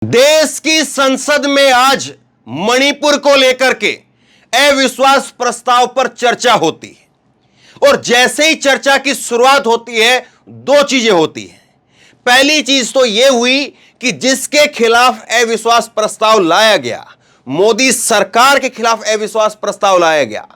देश की संसद में आज मणिपुर को लेकर के अविश्वास प्रस्ताव पर चर्चा होती है और जैसे ही चर्चा की शुरुआत होती है दो चीजें होती हैं। पहली चीज तो यह हुई कि जिसके खिलाफ अविश्वास प्रस्ताव लाया गया, मोदी सरकार के खिलाफ अविश्वास प्रस्ताव लाया गया,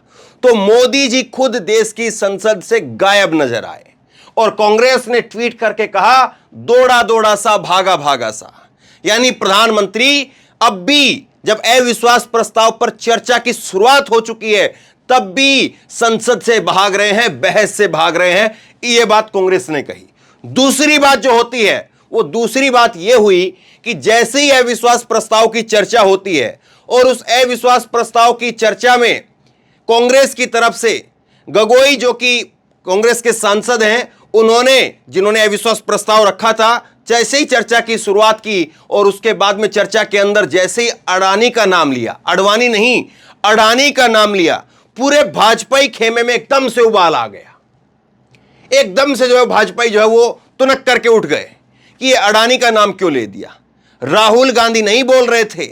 तो मोदी जी खुद देश की संसद से गायब नजर आए और कांग्रेस ने ट्वीट करके कहा दौड़ा दौड़ा सा भागा भागा सा। यानी प्रधानमंत्री अब भी जब अविश्वास प्रस्ताव पर चर्चा की शुरुआत हो चुकी है तब भी संसद से भाग रहे हैं, बहस से भाग रहे हैं। यह बात कांग्रेस ने कही। दूसरी बात जो होती है वो दूसरी बात यह हुई कि जैसे ही अविश्वास प्रस्ताव की चर्चा होती है और उस अविश्वास प्रस्ताव की चर्चा में कांग्रेस की तरफ से गोगोई जो कि कांग्रेस के सांसद हैं, उन्होंने जिन्होंने अविश्वास प्रस्ताव रखा था, जैसे ही चर्चा की शुरुआत की और उसके बाद में चर्चा के अंदर जैसे ही अडानी का नाम लिया, अडवाणी नहीं अडानी का नाम लिया, पूरे भाजपाई खेमे में एकदम से उबाल आ गया। एकदम से जो है भाजपाई जो है वो तुनक करके उठ गए कि ये अडानी का नाम क्यों ले दिया। राहुल गांधी नहीं बोल रहे थे,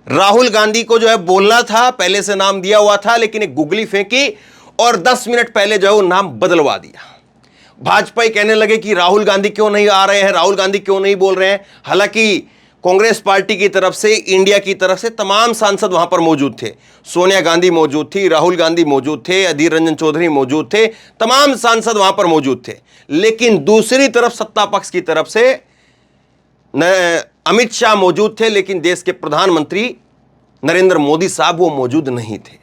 राहुल गांधी को जो है बोलना था, पहले से नाम दिया हुआ था, लेकिन एक गुगली फेंकी और 10 मिनट पहले जो है वो नाम बदलवा दिया। भाजपा कहने लगे कि राहुल गांधी क्यों नहीं आ रहे हैं, राहुल गांधी क्यों नहीं बोल रहे हैं। हालांकि कांग्रेस पार्टी की तरफ से, इंडिया की तरफ से तमाम सांसद वहां पर मौजूद थे। सोनिया गांधी मौजूद थी, राहुल गांधी मौजूद थे, अधीर रंजन चौधरी मौजूद थे, तमाम सांसद वहां पर मौजूद थे। लेकिन दूसरी तरफ सत्ता पक्ष की तरफ से अमित शाह मौजूद थे, लेकिन देश के प्रधानमंत्री नरेंद्र मोदी साहब वो मौजूद नहीं थे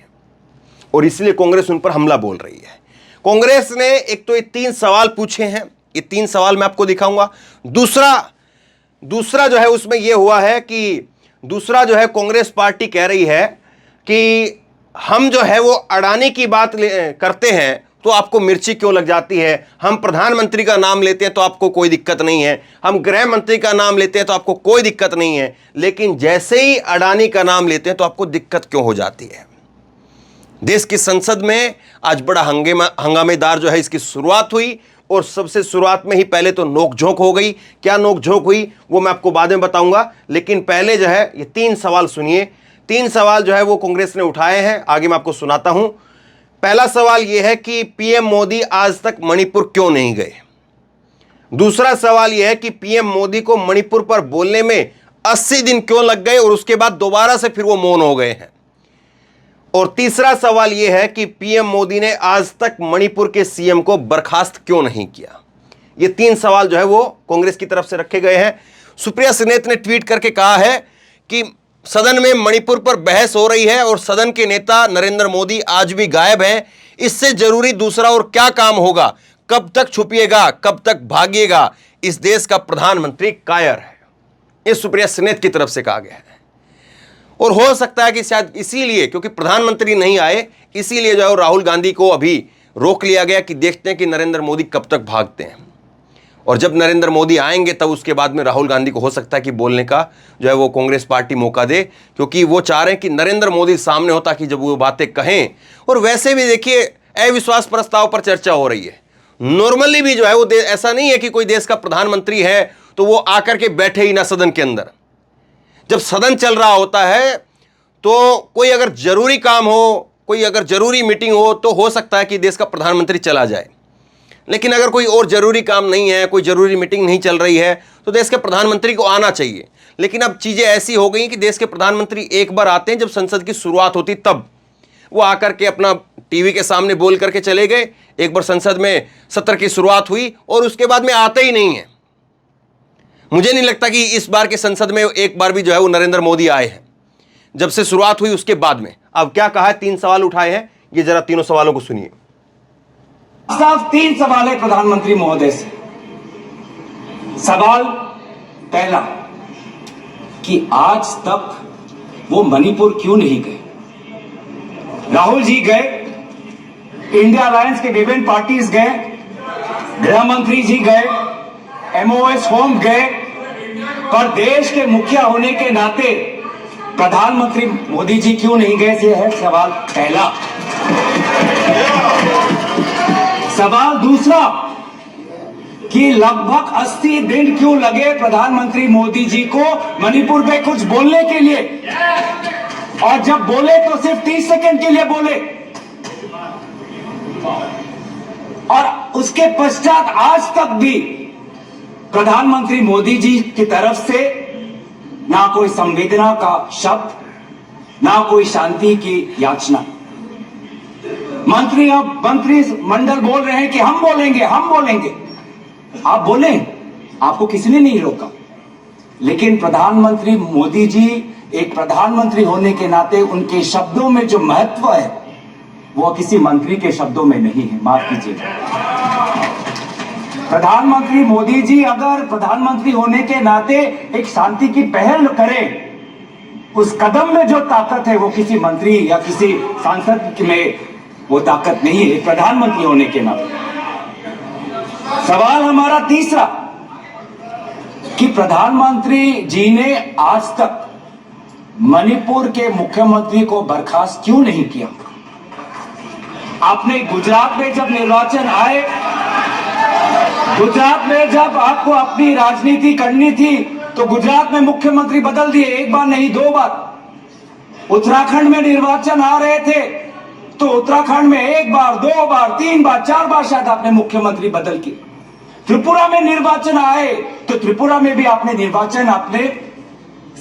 और इसलिए कांग्रेस उन पर हमला बोल रही है। कांग्रेस ने एक तो ये 3 सवाल पूछे हैं, ये 3 सवाल मैं आपको दिखाऊंगा। दूसरा जो है उसमें यह हुआ है कि दूसरा जो है कांग्रेस पार्टी कह रही है कि हम जो है वो अडानी की बात करते हैं तो आपको मिर्ची क्यों लग जाती है, हम प्रधानमंत्री का नाम लेते हैं तो आपको कोई दिक्कत नहीं है, हम गृह मंत्री का नाम लेते हैं तो आपको कोई दिक्कत नहीं है, लेकिन जैसे ही अडानी का नाम लेते हैं तो आपको दिक्कत क्यों हो जाती है। देश की संसद में आज बड़ा हंगामेदार जो है इसकी शुरुआत हुई और सबसे शुरुआत में ही पहले तो नोकझोंक हो गई। क्या नोकझोंक हुई वो मैं आपको बाद में बताऊंगा, लेकिन पहले जो है ये 3 सवाल सुनिए। 3 सवाल जो है वो कांग्रेस ने उठाए हैं, आगे मैं आपको सुनाता हूं। पहला सवाल यह है कि पीएम मोदी आज तक मणिपुर क्यों नहीं गए। दूसरा सवाल यह है कि पीएम मोदी को मणिपुर पर बोलने में 80 दिन क्यों लग गए और उसके बाद दोबारा से फिर वो मौन हो गए हैं। और तीसरा सवाल यह है कि पीएम मोदी ने आज तक मणिपुर के सीएम को बर्खास्त क्यों नहीं किया। ये 3 सवाल जो है वो कांग्रेस की तरफ से रखे गए हैं। सुप्रिया सुलेथ ने ट्वीट करके कहा है कि सदन में मणिपुर पर बहस हो रही है और सदन के नेता नरेंद्र मोदी आज भी गायब हैं। इससे जरूरी दूसरा और क्या काम होगा, कब तक छुपिएगा, कब तक भागिएगा, इस देश का प्रधानमंत्री कायर है। ये सुप्रिया सुलेथ की तरफ से कहा गया है और हो सकता है कि शायद इसीलिए, क्योंकि प्रधानमंत्री नहीं आए, इसीलिए जो है राहुल गांधी को अभी रोक लिया गया कि देखते हैं कि नरेंद्र मोदी कब तक भागते हैं और जब नरेंद्र मोदी आएंगे तब उसके बाद में राहुल गांधी को हो सकता है कि बोलने का जो है वो कांग्रेस पार्टी मौका दे, क्योंकि वो चाह रहे हैं कि नरेंद्र मोदी सामने हो ताकि जब वो बातें कहें। और वैसे भी देखिए अविश्वास प्रस्ताव पर चर्चा हो रही है। नॉर्मली भी जो है वो ऐसा नहीं है कि कोई देश का प्रधानमंत्री है तो वो आकर के बैठे ही ना सदन के अंदर। जब सदन चल रहा होता है तो कोई अगर जरूरी काम हो, कोई अगर जरूरी मीटिंग हो तो हो सकता है कि देश का प्रधानमंत्री चला जाए, लेकिन अगर कोई और जरूरी काम नहीं है, कोई जरूरी मीटिंग नहीं चल रही है तो देश के प्रधानमंत्री को आना चाहिए। लेकिन अब चीजें ऐसी हो गई कि देश के प्रधानमंत्री एक बार आते हैं जब संसद की शुरुआत होती, तब वो आकर के अपना टीवी के सामने बोल करके चले गए। एक बार संसद में सत्र की शुरुआत हुई और उसके बाद में आते ही नहीं है। मुझे नहीं लगता कि इस बार के संसद में एक बार भी जो है वो नरेंद्र मोदी आए हैं जब से शुरुआत हुई उसके बाद में। अब क्या कहा है, 3 सवाल उठाए हैं, ये जरा तीनों सवालों को सुनिए। साहब 3 सवाल है प्रधानमंत्री महोदय से। सवाल पहला कि आज तक वो मणिपुर क्यों नहीं गए। राहुल जी गए, इंडिया अलायंस के विभिन्न पार्टीज गए, गृह मंत्री जी गए, एमओएस होम गए, पर देश के मुखिया होने के नाते प्रधानमंत्री मोदी जी क्यों नहीं गए, ये है सवाल पहला। सवाल दूसरा कि लगभग 80 दिन क्यों लगे प्रधानमंत्री मोदी जी को मणिपुर पे कुछ बोलने के लिए, और जब बोले तो सिर्फ 30 सेकंड के लिए बोले, और उसके पश्चात आज तक भी प्रधानमंत्री मोदी जी की तरफ से ना कोई संवेदना का शब्द, ना कोई शांति की याचना। मंत्री मंडल बोल रहे हैं कि हम बोलेंगे, हम बोलेंगे। आप बोले, आपको किसी ने नहीं रोका, लेकिन प्रधानमंत्री मोदी जी एक प्रधानमंत्री होने के नाते उनके शब्दों में जो महत्व है वो किसी मंत्री के शब्दों में नहीं है। माफ कीजिएगा, प्रधानमंत्री मोदी जी अगर प्रधानमंत्री होने के नाते एक शांति की पहल करें, उस कदम में जो ताकत है वो किसी मंत्री या किसी सांसद में वो ताकत नहीं है, प्रधानमंत्री होने के नाते। सवाल हमारा तीसरा कि प्रधानमंत्री जी ने आज तक मणिपुर के मुख्यमंत्री को बर्खास्त क्यों नहीं किया? आपने गुजरात में जब निर्वाचन आए, गुजरात में जब आपको अपनी राजनीति करनी थी तो गुजरात में मुख्यमंत्री बदल दिए, एक बार नहीं 2 बार। उत्तराखंड में निर्वाचन आ रहे थे तो उत्तराखंड में 1 बार 2 बार 3 बार 4 बार शायद आपने मुख्यमंत्री बदल किए। त्रिपुरा में निर्वाचन आए तो त्रिपुरा में भी आपने निर्वाचन आपने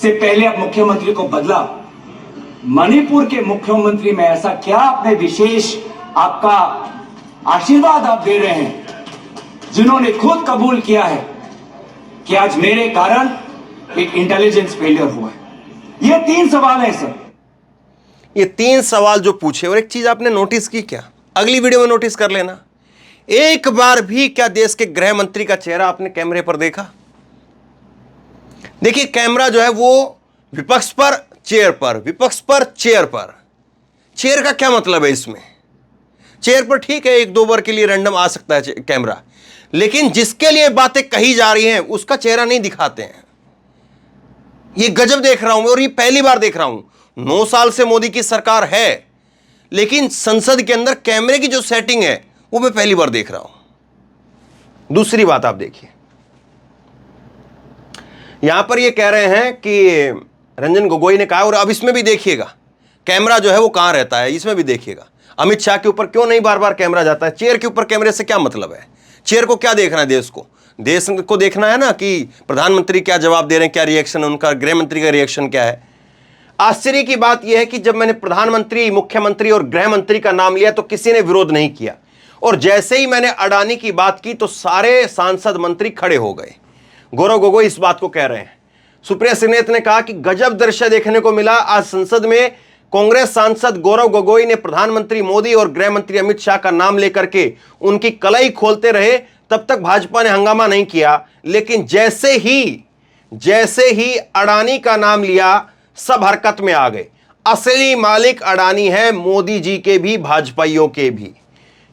से पहले आप मुख्यमंत्री को बदला। मणिपुर के मुख्यमंत्री में ऐसा क्या आपने विशेष, आपका आशीर्वाद आप दे रहे हैं, जिन्होंने खुद कबूल किया है कि आज मेरे कारण एक इंटेलिजेंस फेलियर हुआ है? ये 3 सवाल है सर। ये 3 सवाल जो पूछे, और एक चीज आपने नोटिस की क्या, अगली वीडियो में नोटिस कर लेना, एक बार भी क्या देश के गृह मंत्री का चेहरा आपने कैमरे पर देखा? देखिए, कैमरा जो है वो विपक्ष पर चेयर पर, विपक्ष पर चेयर पर। चेयर का क्या मतलब है इसमें? चेयर पर ठीक है 1-2 बार के लिए रैंडम आ सकता है कैमरा, लेकिन जिसके लिए बातें कही जा रही हैं उसका चेहरा नहीं दिखाते हैं। ये गजब देख रहा हूं मैं, और ये पहली बार देख रहा हूं। 9 साल से मोदी की सरकार है, लेकिन संसद के अंदर कैमरे की जो सेटिंग है वो मैं पहली बार देख रहा हूं। दूसरी बात आप देखिए, यहां पर ये कह रहे हैं कि रंजन गोगोई ने कहा, और अब इसमें भी देखिएगा कैमरा जो है वो कहां रहता है, इसमें भी देखिएगा अमित शाह के ऊपर क्यों नहीं बार बार कैमरा जाता है। चेयर के ऊपर कैमरे से क्या मतलब है? चेयर को क्या देखना है? देश को देखना है ना कि प्रधानमंत्री क्या जवाब दे रहे हैं, क्या रिएक्शन है उनका, गृह मंत्री का रिएक्शन क्या है। आश्चर्य की बात यह है कि जब मैंने प्रधानमंत्री, मुख्यमंत्री और गृह मंत्री का नाम लिया तो किसी ने विरोध नहीं किया, और जैसे ही मैंने अडानी की बात की तो सारे सांसद मंत्री खड़े हो गए। गौरव गोगोई इस बात को कह रहे हैं। सुप्रिया सिन्हा ने कहा कि गजब दृश्य देखने को मिला, आज संसद में कांग्रेस सांसद गौरव गोगोई ने प्रधानमंत्री मोदी और गृह मंत्री अमित शाह का नाम लेकर के उनकी कलाई खोलते रहे, तब तक भाजपा ने हंगामा नहीं किया, लेकिन जैसे ही अडानी का नाम लिया सब हरकत में आ गए। असली मालिक अडानी है, मोदी जी के भी, भाजपाइयों के भी।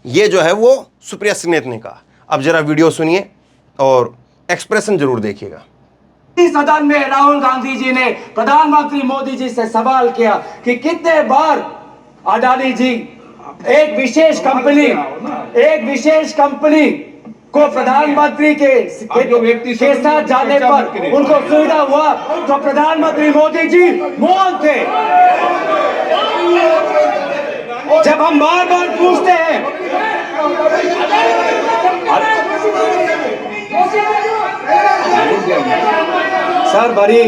ये जो है वो सुप्रिया सिन्हा ने कहा। अब जरा वीडियो सुनिए और एक्सप्रेशन जरूर देखिएगा। सदन में राहुल गांधी जी ने प्रधानमंत्री मोदी जी से सवाल किया कि कितने बार अडानी जी एक विशेष कंपनी को प्रधानमंत्री के साथ जाने पर उनको सुविधा हुआ तो प्रधानमंत्री मोदी जी मौन थे। जब हम बार बार पूछते हैं, सर बड़ी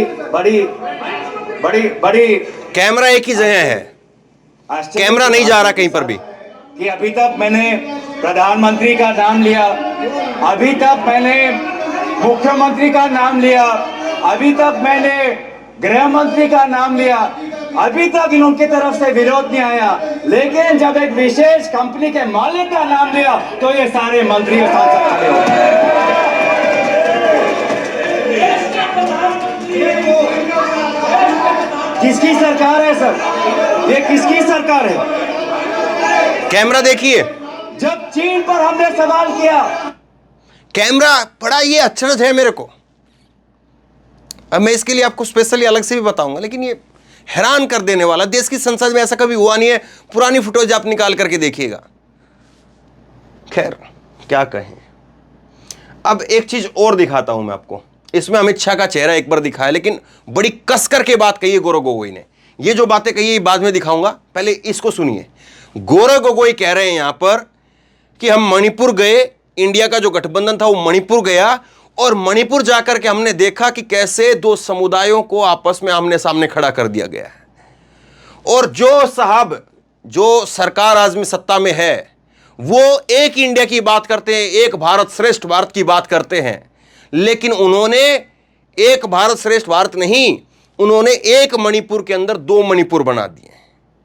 कैमरा एक ही जगह है, कैमरा नहीं जा रहा कहीं पर भी। कि अभी तक मैंने प्रधानमंत्री का नाम लिया, अभी तक मैंने मुख्यमंत्री का नाम लिया, अभी तक मैंने गृह मंत्री का नाम लिया, अभी तक इनकी तरफ से विरोध नहीं आया, लेकिन जब एक विशेष कंपनी के मालिक का नाम लिया तो ये सारे मंत्री और सांसद खड़े हो गए। किसकी सरकार है सर? ये किसकी सरकार है? कैमरा देखिए, जब चीन पर हमने सवाल किया, कैमरा पड़ा, ये अचरज है मेरे को। अब मैं इसके लिए आपको स्पेशली अलग से भी बताऊंगा, लेकिन ये हैरान कर देने वाला, देश की संसद में ऐसा कभी हुआ नहीं है। पुरानी फुटेज आप निकाल करके देखिएगा। खैर क्या कहें। अब एक चीज और दिखाता हूं मैं आपको, इसमें अमित शाह का चेहरा एक बार दिखाया, लेकिन बड़ी कस करके बात कही है गौरव गोगोई ने। ये जो बातें कही है बाद में दिखाऊंगा, पहले इसको सुनिए। गौरव गोगोई कह रहे हैं यहां पर कि हम मणिपुर गए, इंडिया का जो गठबंधन था वो मणिपुर गया, और मणिपुर जाकर के हमने देखा कि कैसे दो समुदायों को आपस में आमने सामने खड़ा कर दिया गया है। और जो साहब जो सरकार आज में सत्ता में है वो एक इंडिया की बात करते हैं, एक भारत श्रेष्ठ भारत की बात करते हैं, लेकिन उन्होंने एक भारत श्रेष्ठ भारत नहीं, उन्होंने एक मणिपुर के अंदर दो मणिपुर बना दिए।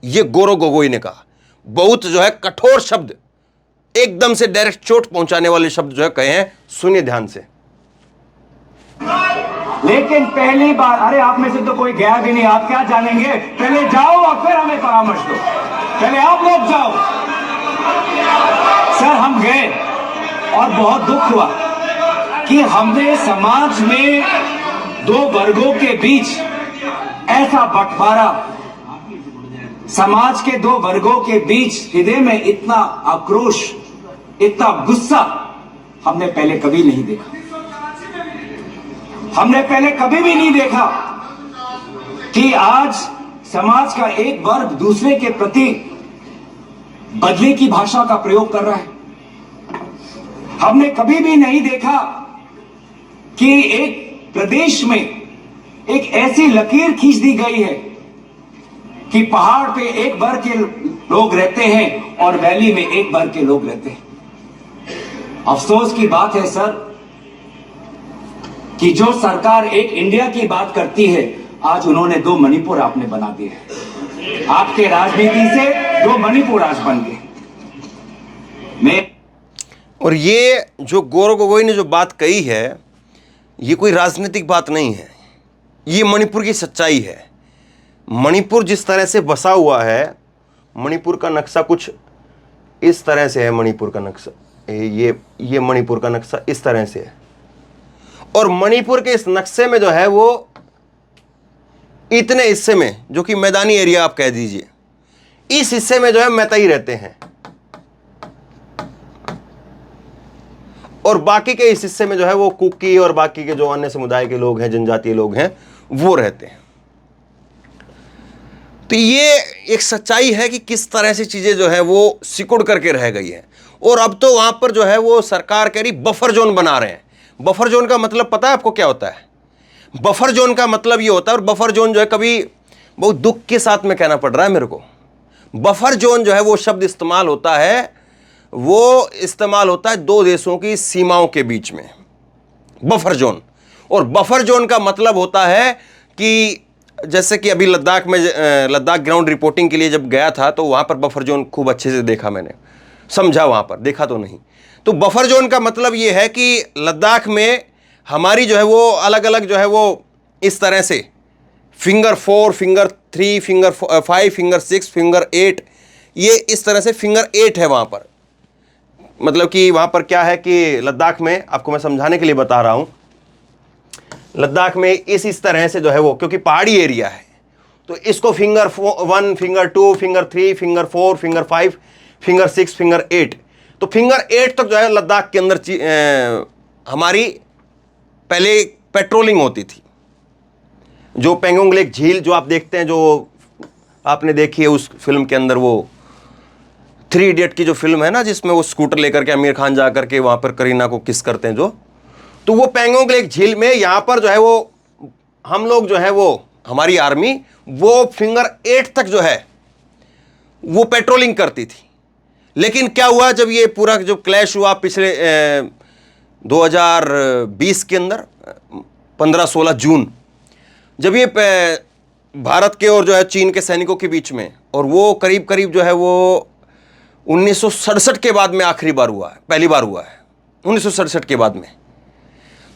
यह गौरव गोगोई ने कहा। बहुत जो है कठोर शब्द, एकदम से डायरेक्ट चोट पहुंचाने वाले शब्द जो है कहे हैं, सुनिए ध्यान से। लेकिन पहली बार, अरे आप में से तो कोई गया भी नहीं, आप क्या जानेंगे? पहले जाओ और फिर हमें परामर्श दो। पहले आप लोग जाओ। सर हम गए और बहुत दुख हुआ कि हमने समाज में दो वर्गों के बीच ऐसा बंटवारा, समाज के दो वर्गों के बीच हृदय में इतना आक्रोश, इतना गुस्सा हमने पहले कभी नहीं देखा। हमने पहले कभी भी नहीं देखा कि आज समाज का एक वर्ग दूसरे के प्रति बदले की भाषा का प्रयोग कर रहा है। हमने कभी भी नहीं देखा कि एक प्रदेश में एक ऐसी लकीर खींच दी गई है कि पहाड़ पे एक वर्ग के लोग रहते हैं और वैली में एक वर्ग के लोग रहते हैं। अफसोस की बात है सर कि जो सरकार एक इंडिया की बात करती है, आज उन्होंने दो मणिपुर आपने बना दिए हैं। आपके राजनीति से दो मणिपुर आज बन गए। और ये जो गौरव गोगोई ने जो बात कही है, ये कोई राजनीतिक बात नहीं है, ये मणिपुर की सच्चाई है। मणिपुर जिस तरह से बसा हुआ है, मणिपुर का नक्शा कुछ इस तरह से है। मणिपुर का नक्शा ये मणिपुर का नक्शा इस तरह से है, और मणिपुर के इस नक्शे में जो है वो इतने हिस्से में, जो कि मैदानी एरिया आप कह दीजिए, इस हिस्से में जो है मैतेई रहते हैं, और बाकी के इस हिस्से में जो है वो कुकी और बाकी के जो अन्य समुदाय के लोग हैं, जनजातीय लोग हैं, वो रहते हैं। तो ये एक सच्चाई है कि किस तरह से चीजें जो है वो सिकुड़ करके रह गई है। और अब तो वहां पर जो है वो सरकार कह रही बफर जोन बना रहे हैं। बफर जोन का मतलब पता है आपको क्या होता है? बफर जोन का मतलब ये होता है, और बफर जोन जो है कभी बहुत दुख के साथ में कहना पड़ रहा है मेरे को, बफर जोन जो है वो शब्द इस्तेमाल होता है, वो इस्तेमाल होता है दो देशों की सीमाओं के बीच में, बफर जोन। और बफर जोन का मतलब होता है कि जैसे कि अभी लद्दाख में, लद्दाख ग्राउंड रिपोर्टिंग के लिए जब गया था तो वहाँ पर बफर जोन खूब अच्छे से देखा मैंने, समझा, वहाँ पर देखा तो नहीं। तो बफर जोन का मतलब ये है कि लद्दाख में हमारी जो है वो अलग अलग जो है वो इस तरह से finger 4, finger 3, finger 5, finger 6, finger 8, ये इस तरह से फिंगर 8 है वहाँ पर। मतलब कि वहाँ पर क्या है कि लद्दाख में, आपको मैं समझाने के लिए बता रहा हूँ, लद्दाख में इस तरह से जो है वो, क्योंकि पहाड़ी एरिया है, तो इसको finger 1, finger 2, finger 3, finger 4, finger 5, finger 6, finger 8, तो फिंगर 8 तक जो है लद्दाख के अंदर हमारी पहले पेट्रोलिंग होती थी। जो पेंगोंग लेक झील जो आप देखते हैं, जो आपने देखी है उस फिल्म के अंदर, वो 3 इडियट की जो फिल्म है ना, जिसमें वो स्कूटर लेकर के आमिर खान जा करके वहाँ पर करीना को किस करते हैं जो, तो वो पेंगोंग लेक झील में यहाँ पर जो है वो हम लोग जो है वो हमारी आर्मी वो फिंगर 8 तक जो है वो पेट्रोलिंग करती थी। लेकिन क्या हुआ, जब ये पूरा जो क्लैश हुआ पिछले 2020 के अंदर 15-16 जून, जब ये भारत के और जो है चीन के सैनिकों के बीच में, और वो करीब करीब जो है वो 1967 के बाद में आखिरी बार हुआ है, पहली बार हुआ है 1967 के बाद में।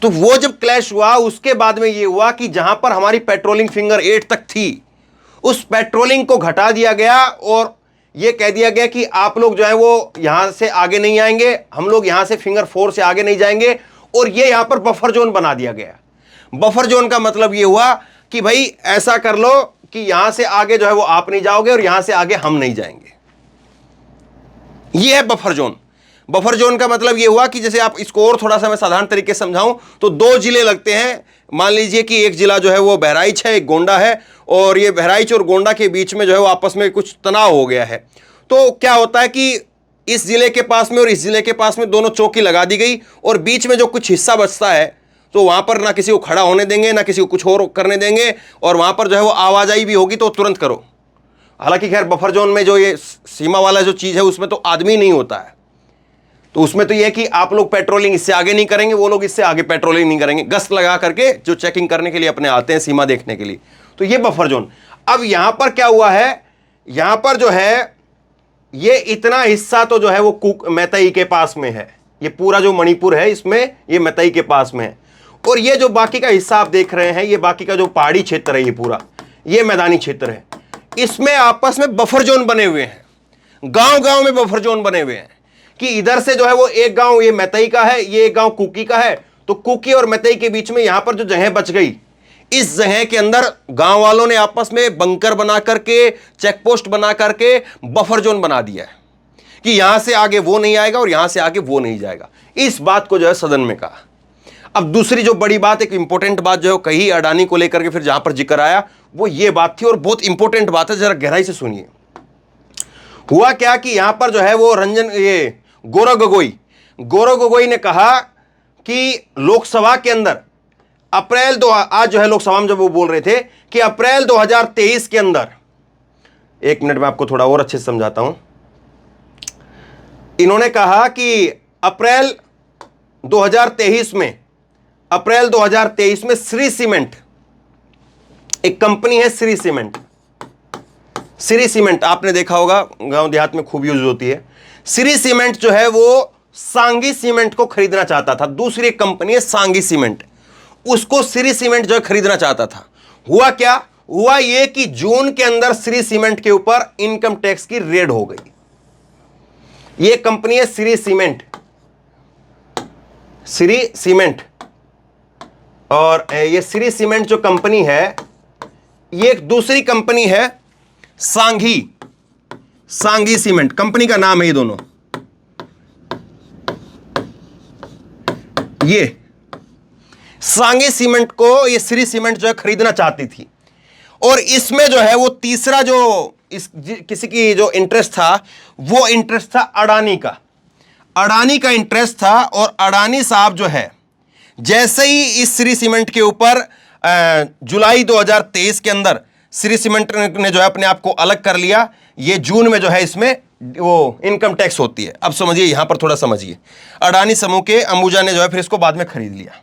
तो वो जब क्लैश हुआ उसके बाद में ये हुआ कि जहां पर हमारी पेट्रोलिंग फिंगर 8 तक थी, उस पेट्रोलिंग को घटा दिया गया और ये कह दिया गया कि आप लोग जो है वो यहां से आगे नहीं आएंगे, हम लोग यहां से फिंगर 4 से आगे नहीं जाएंगे, और ये यहां पर बफर जोन बना दिया गया। बफर जोन का मतलब ये हुआ कि भाई ऐसा कर लो कि यहां से आगे जो है वो आप नहीं जाओगे और यहां से आगे हम नहीं जाएंगे। ये है बफर जोन। बफर जोन का मतलब ये हुआ कि जैसे आप इसको और थोड़ा सा मैं साधारण तरीके से समझाऊं तो दो जिले लगते हैं। मान लीजिए कि एक जिला जो है वो बहराइच है, एक गोंडा है, और ये बहराइच और गोंडा के बीच में जो है वो आपस में कुछ तनाव हो गया है। तो क्या होता है कि इस जिले के पास में और इस जिले के पास में दोनों चौकी लगा दी गई, और बीच में जो कुछ हिस्सा बचता है तो वहां पर ना किसी को खड़ा होने देंगे, ना किसी को कुछ और करने देंगे, और वहां पर जो है वो आवाजाही भी होगी तो तुरंत करो। हालांकि खैर बफर जोन में जो ये सीमा वाला जो चीज है उसमें तो आदमी नहीं होता है, तो उसमें तो ये है कि आप लोग पेट्रोलिंग इससे आगे नहीं करेंगे, वो लोग इससे आगे पेट्रोलिंग नहीं करेंगे, गश्त लगा करके जो चेकिंग करने के लिए अपने आते हैं सीमा देखने के लिए। तो ये बफर जोन। अब यहां पर क्या हुआ है, यहां पर जो है ये इतना हिस्सा तो जो है वो मैतई के पास में है, ये पूरा जो मणिपुर है इसमें ये मैतई के पास में है, और ये जो बाकी का हिस्सा आप देख रहे हैं, ये बाकी का जो पहाड़ी क्षेत्र है, ये पूरा ये मैदानी क्षेत्र है, इसमें आपस में बफर जोन बने हुए हैं, गांव गांव में बफर जोन बने हुए हैं कि इधर से जो है वो एक गांव ये मैतई का है, ये एक गांव कुकी का है, तो कुकी और मैतई के बीच में यहां पर जो जगह बच गई, इस जगह के अंदर गांव वालों ने आपस में बंकर बना करके, चेक पोस्ट बना करके बफर जोन बना दिया है कि यहां से आगे वो नहीं आएगा और यहां से आगे वो नहीं जाएगा। इस बात को जो है सदन में कहा। अब दूसरी जो बड़ी बात, एक इंपॉर्टेंट बात जो कही अडानी को लेकर के, फिर जहां पर जिक्र आया वो ये बात थी, और बहुत इंपॉर्टेंट बात है, जरा गहराई से सुनिए। हुआ क्या कि यहां पर जो है वो गौरव गोगोई ने कहा कि लोकसभा के अंदर आज जो है लोकसभा में जब वो बोल रहे थे कि अप्रैल 2023 के अंदर, एक मिनट में आपको थोड़ा और अच्छे से समझाता हूं। इन्होंने कहा कि अप्रैल 2023 में श्री सीमेंट, एक कंपनी है श्री सीमेंट, आपने देखा होगा गांव देहात में खूब यूज होती है। श्री सीमेंट जो है वो सांगी सीमेंट को खरीदना चाहता था, दूसरी एक कंपनी है सांगी सीमेंट, उसको श्री सीमेंट जो है खरीदना चाहता था। हुआ क्या, हुआ ये कि जून के अंदर श्री सीमेंट के ऊपर इनकम टैक्स की रेड हो गई। ये कंपनी है श्री सीमेंट, और ये श्री सीमेंट जो कंपनी है, ये एक दूसरी कंपनी है सांगी सीमेंट, कंपनी का नाम है ये दोनों। ये सांगी सीमेंट को ये श्री सीमेंट जो है खरीदना चाहती थी, और इसमें जो है वो तीसरा जो किसी की जो इंटरेस्ट था, वो इंटरेस्ट था अडानी का इंटरेस्ट था। और अडानी साहब जो है जैसे ही इस श्री सीमेंट के ऊपर जुलाई 2023 के अंदर श्री सीमेंट ने जो है अपने आप को अलग कर लिया, ये जून में जो है इसमें वो इनकम टैक्स होती है। अब समझिए, यहां पर थोड़ा समझिए, अडानी समूह के अंबुजा ने जो है फिर इसको बाद में खरीद लिया।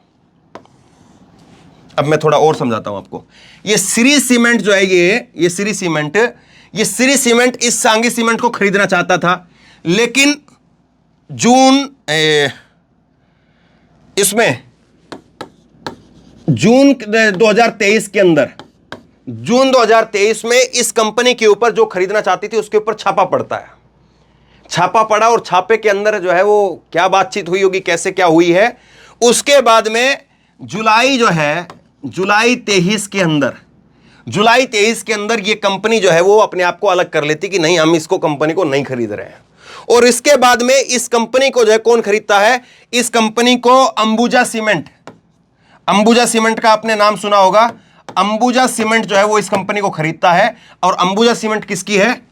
अब मैं थोड़ा और समझाता हूं आपको। ये श्री सीमेंट जो है, ये श्री सीमेंट इस सांगी सीमेंट को खरीदना चाहता था, लेकिन जून 2023 के अंदर, जून 2023 में इस कंपनी के ऊपर जो खरीदना चाहती थी उसके ऊपर छापा पड़ता है। छापा पड़ा, और छापे के अंदर जो है वो क्या बातचीत हुई होगी, कैसे क्या हुई है, उसके बाद में जुलाई 23 के अंदर ये कंपनी जो है वो अपने आप को अलग कर लेती कि नहीं, हम इसको कंपनी को नहीं खरीद रहे हैं। और इसके बाद में इस कंपनी को जो है कौन खरीदता है, इस कंपनी को अंबुजा सीमेंट का आपने नाम सुना होगा। अंबुजा सीमेंट जो है वो इस कंपनी को खरीदता है। और अंबुजा सीमेंट किसकी है,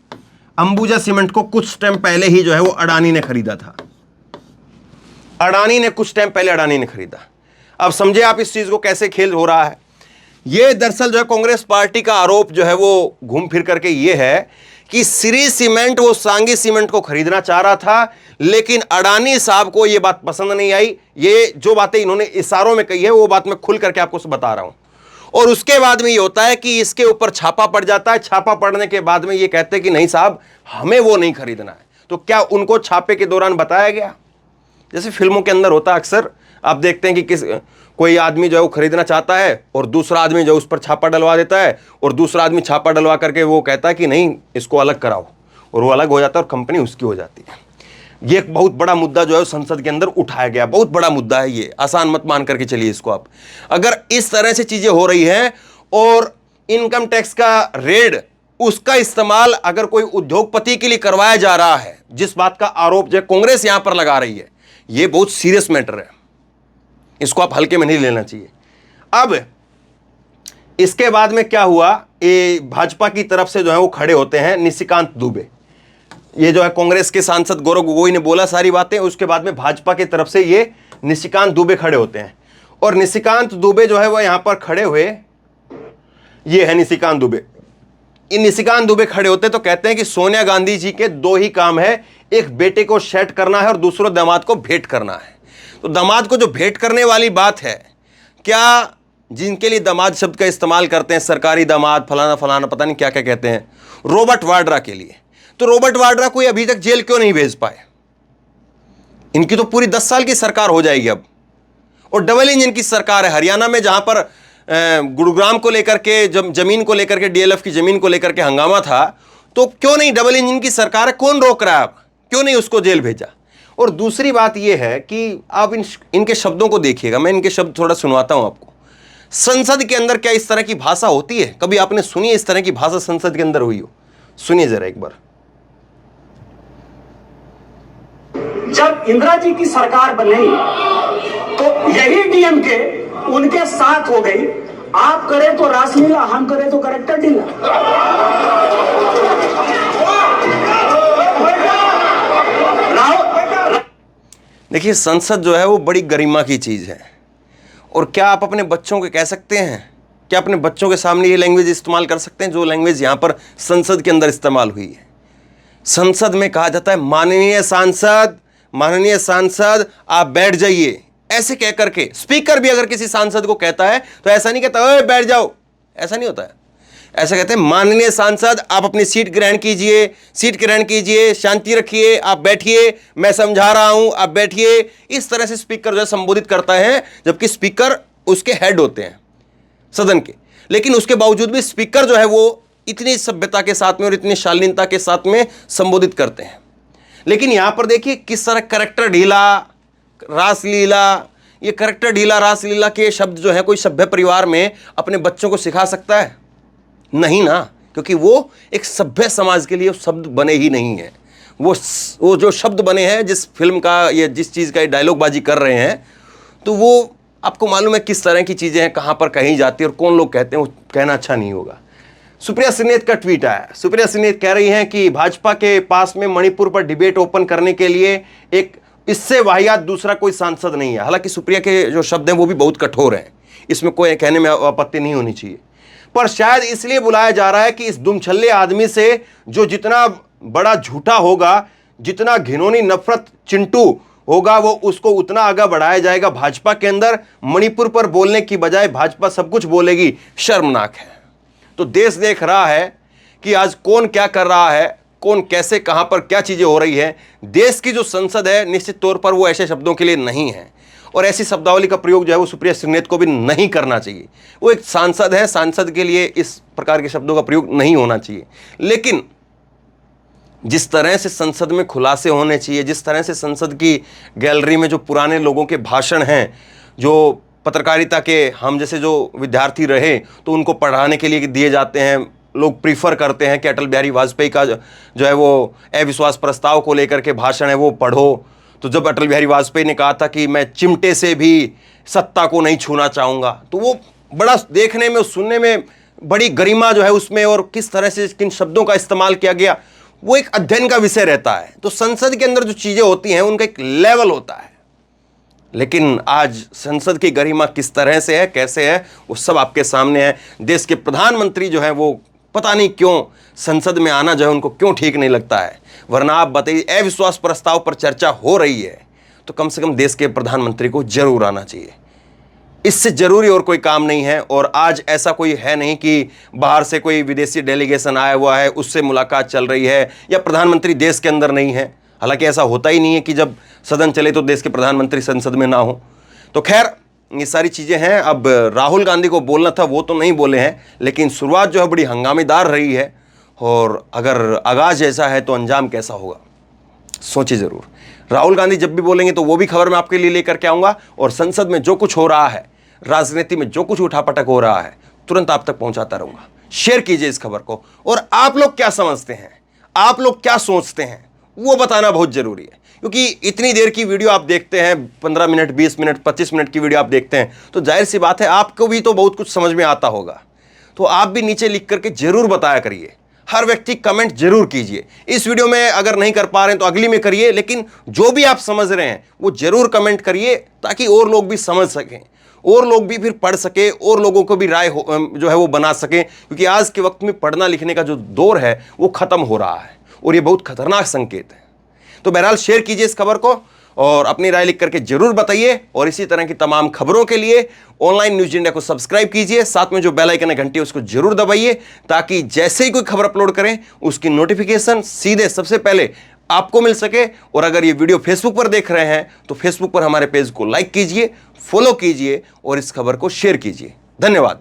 अंबुजा सीमेंट को कुछ टाइम पहले ही जो है वो अडानी ने खरीदा था। कुछ टाइम पहले अडानी ने खरीदा। अब समझे आप इस चीज को कैसे खेल हो रहा है। ये दरअसल जो है कांग्रेस पार्टी का आरोप जो है वो घूम फिर करके ये है कि श्री सीमेंट वो सांगी सीमेंट को खरीदना चाह रहा था, लेकिन अडानी साहब को ये बात पसंद नहीं आई। ये जो बातें इन्होंने इशारों में कही है वो बात मैं खुल करके आपको बता रहा हूं। और उसके बाद में ये होता है कि इसके ऊपर छापा पड़ जाता है। छापा पड़ने के बाद में ये कहते हैं कि नहीं साहब, हमें वो नहीं खरीदना है। तो क्या उनको छापे के दौरान बताया गया? जैसे फिल्मों के अंदर होता है अक्सर, आप देखते हैं कि कोई आदमी जो है वो खरीदना चाहता है और दूसरा आदमी जो उस पर छापा डलवा देता है, और दूसरा आदमी छापा डलवा करके वो कहता है कि नहीं, इसको अलग कराओ, और वो अलग हो जाता है और कंपनी उसकी हो जाती है। ये एक बहुत बड़ा मुद्दा जो है संसद के अंदर उठाया गया, बहुत बड़ा मुद्दा है ये, आसान मत मान करके चलिए इसको आप। अगर इस तरह से चीजें हो रही हैं और इनकम टैक्स का रेड उसका इस्तेमाल अगर कोई उद्योगपति के लिए करवाया जा रहा है, जिस बात का आरोप जो कांग्रेस यहां पर लगा रही है, यह बहुत सीरियस मैटर है, इसको आप हल्के में नहीं लेना चाहिए। अब इसके बाद में क्या हुआ, ये भाजपा की तरफ से जो है वो खड़े होते हैं निशिकांत दुबे। ये जो है कांग्रेस के सांसद गौरव गोगोई ने बोला सारी बातें, उसके बाद में भाजपा की तरफ से ये निशिकांत दुबे खड़े होते हैं। और निशिकांत दुबे जो है वो यहां पर खड़े हुए, ये है निशिकांत दुबे। इन निशिकांत दुबे खड़े होते तो कहते हैं कि सोनिया गांधी जी के दो ही काम है, एक बेटे को सेट करना है और दूसरा दामाद को भेंट करना है। तो दामाद को जो भेंट करने वाली बात है, क्या जिनके लिए दामाद शब्द का इस्तेमाल करते हैं, सरकारी दामाद फलाना फलाना पता नहीं क्या क्या कहते हैं, रॉबर्ट वाड्रा के लिए, तो रॉबर्ट वाड्रा को अभी तक जेल क्यों नहीं भेज पाए? इनकी तो पूरी 10 साल की सरकार हो जाएगी अब, और डबल इंजन की सरकार है। हरियाणा में जहां पर गुरुग्राम को लेकर के, जब जमीन को लेकर के, डीएलएफ की जमीन को लेकर के हंगामा था, तो क्यों नहीं, डबल इंजन की सरकार है, कौन रोक रहा है? अब क्यों नहीं उसको जेल भेजा? और दूसरी बात यह है कि आप इनके शब्दों को देखिएगा, मैं इनके शब्द थोड़ा सुनवाता हूं आपको। संसद के अंदर क्या इस तरह की भाषा होती है? कभी आपने सुनी है इस तरह की भाषा संसद के अंदर हुई हो? सुनिए जरा एक बार। जब इंदिरा जी की सरकार बनी तो यही डीएमके उनके साथ हो गई। आप करें तो रासलीला, हम करें तो करेक्टर ढीला। देखिए, संसद जो है वो बड़ी गरिमा की चीज है, और क्या आप अपने बच्चों को कह सकते हैं, क्या अपने बच्चों के सामने ये लैंग्वेज इस्तेमाल कर सकते हैं जो लैंग्वेज यहां पर संसद के अंदर इस्तेमाल हुई है? संसद में कहा जाता है माननीय सांसद आप बैठ जाइए, ऐसे कह करके। स्पीकर भी अगर किसी सांसद को कहता है तो ऐसा नहीं कहता ओए बैठ जाओ, ऐसा नहीं होता है। ऐसा कहते हैं माननीय सांसद आप अपनी सीट ग्रहण कीजिए, शांति रखिए, आप बैठिए, मैं समझा रहा हूं, आप बैठिए। इस तरह से स्पीकर जो है संबोधित करता है, जबकि स्पीकर उसके हेड होते हैं सदन के। लेकिन उसके बावजूद भी स्पीकर जो है वो इतनी सभ्यता के साथ में और इतनी शालीनता के साथ में संबोधित करते हैं। लेकिन यहां पर देखिए किस तरह करेक्टर ढीला, रासलीला, ये करेक्टर ढीला, रासलीला के शब्द जो है कोई सभ्य परिवार में अपने बच्चों को सिखा सकता है? नहीं ना, क्योंकि वो एक सभ्य समाज के लिए शब्द बने ही नहीं है। वो जो शब्द बने हैं, जिस फिल्म का या जिस चीज़ का ये डायलॉगबाजी कर रहे हैं, तो वो आपको मालूम है किस तरह की चीज़ें हैं, कहाँ पर कहीं जाती है और कौन लोग कहते हैं, वो कहना अच्छा नहीं होगा। सुप्रिया सिनेत का ट्वीट आया। सुप्रिया सिनेत कह रही हैं कि भाजपा के पास में मणिपुर पर डिबेट ओपन करने के लिए एक इससे वाहियात दूसरा कोई सांसद नहीं है। हालांकि सुप्रिया के जो शब्द हैं वो भी बहुत कठोर हैं, इसमें कोई कहने में आपत्ति नहीं होनी चाहिए, पर शायद इसलिए बुलाया जा रहा है कि इस दुमछल्ले आदमी से जो जितना बड़ा झूठा होगा, जितना घिनौनी नफरत चिंटू होगा, वो उसको उतना आगे बढ़ाया जाएगा भाजपा के अंदर। मणिपुर पर बोलने की बजाय भाजपा सब कुछ बोलेगी, शर्मनाक है। तो देश देख रहा है कि आज कौन क्या कर रहा है, कौन कैसे कहां पर क्या चीजें हो रही है। देश की जो संसद है निश्चित तौर पर वो ऐसे शब्दों के लिए नहीं है, और ऐसी शब्दावली का प्रयोग जो है वो सुप्रिया सिनेत को भी नहीं करना चाहिए। वो एक सांसद है, सांसद के लिए इस प्रकार के शब्दों का प्रयोग नहीं होना चाहिए। लेकिन जिस तरह से संसद में खुलासे होने चाहिए, जिस तरह से संसद की गैलरी में जो पुराने लोगों के भाषण हैं, जो पत्रकारिता के हम जैसे जो विद्यार्थी रहे तो उनको पढ़ाने के लिए दिए जाते हैं, लोग प्रीफर करते हैं कि अटल बिहारी वाजपेयी का जो है वो अविश्वास प्रस्ताव को लेकर के भाषण है वो पढ़ो। तो जब अटल बिहारी वाजपेयी ने कहा था कि मैं चिमटे से भी सत्ता को नहीं छूना चाहूँगा, तो वो बड़ा देखने में, सुनने में बड़ी गरिमा जो है उसमें, और किस तरह से किन शब्दों का इस्तेमाल किया गया, वो एक अध्ययन का विषय रहता है। तो संसद के अंदर जो चीज़ें होती हैं उनका एक लेवल होता है। लेकिन आज संसद की गरिमा किस तरह से है, कैसे है, वो सब आपके सामने है। देश के प्रधानमंत्री जो है वो पता नहीं क्यों संसद में आना जो है उनको क्यों ठीक नहीं लगता है। वरना आप बताइए, अविश्वास प्रस्ताव पर चर्चा हो रही है तो कम से कम देश के प्रधानमंत्री को जरूर आना चाहिए। इससे जरूरी और कोई काम नहीं है। और आज ऐसा कोई है नहीं कि बाहर से कोई विदेशी डेलीगेशन आया हुआ है, उससे मुलाकात चल रही है, या प्रधानमंत्री देश के अंदर नहीं है। हालांकि ऐसा होता ही नहीं है कि जब सदन चले तो देश के प्रधानमंत्री संसद में ना हो। तो खैर, ये सारी चीज़ें हैं। अब राहुल गांधी को बोलना था वो तो नहीं बोले हैं, लेकिन शुरुआत जो है बड़ी हंगामेदार रही है, और अगर आगाज़ ऐसा है तो अंजाम कैसा होगा सोचिए ज़रूर। राहुल गांधी जब भी बोलेंगे तो वो भी खबर मैं आपके लिए लेकर के आऊँगा, और संसद में जो कुछ हो रहा है, राजनीति में जो कुछ उठापटक हो रहा है, तुरंत आप तक पहुँचाता रहूँगा। शेयर कीजिए इस खबर को। और आप लोग क्या समझते हैं, आप लोग क्या सोचते हैं, वो बताना बहुत जरूरी है। क्योंकि इतनी देर की वीडियो आप देखते हैं, 15 मिनट, 20 मिनट, 25 मिनट की वीडियो आप देखते हैं, तो जाहिर सी बात है आपको भी तो बहुत कुछ समझ में आता होगा। तो आप भी नीचे लिख करके जरूर बताया करिए। हर व्यक्ति कमेंट जरूर कीजिए। इस वीडियो में अगर नहीं कर पा रहे हैं तो अगली में करिए, लेकिन जो भी आप समझ रहे हैं वो जरूर कमेंट करिए, ताकि और लोग भी समझ सकें, और लोग भी फिर पढ़ सके, और लोगों को भी राय जो है वो बना सकें। क्योंकि आज के वक्त में पढ़ना लिखने का जो दौर है वो खत्म हो रहा है, और ये बहुत खतरनाक संकेत है। तो बहरहाल शेयर कीजिए इस खबर को और अपनी राय लिख करके जरूर बताइए। और इसी तरह की तमाम खबरों के लिए ऑनलाइन न्यूज इंडिया को सब्सक्राइब कीजिए, साथ में जो बेल आइकन है घंटी उसको जरूर दबाइए, ताकि जैसे ही कोई खबर अपलोड करें उसकी नोटिफिकेशन सीधे सबसे पहले आपको मिल सके। और अगर ये वीडियो फेसबुक पर देख रहे हैं तो फेसबुक पर हमारे पेज को लाइक कीजिए, फॉलो कीजिए और इस खबर को शेयर कीजिए। धन्यवाद।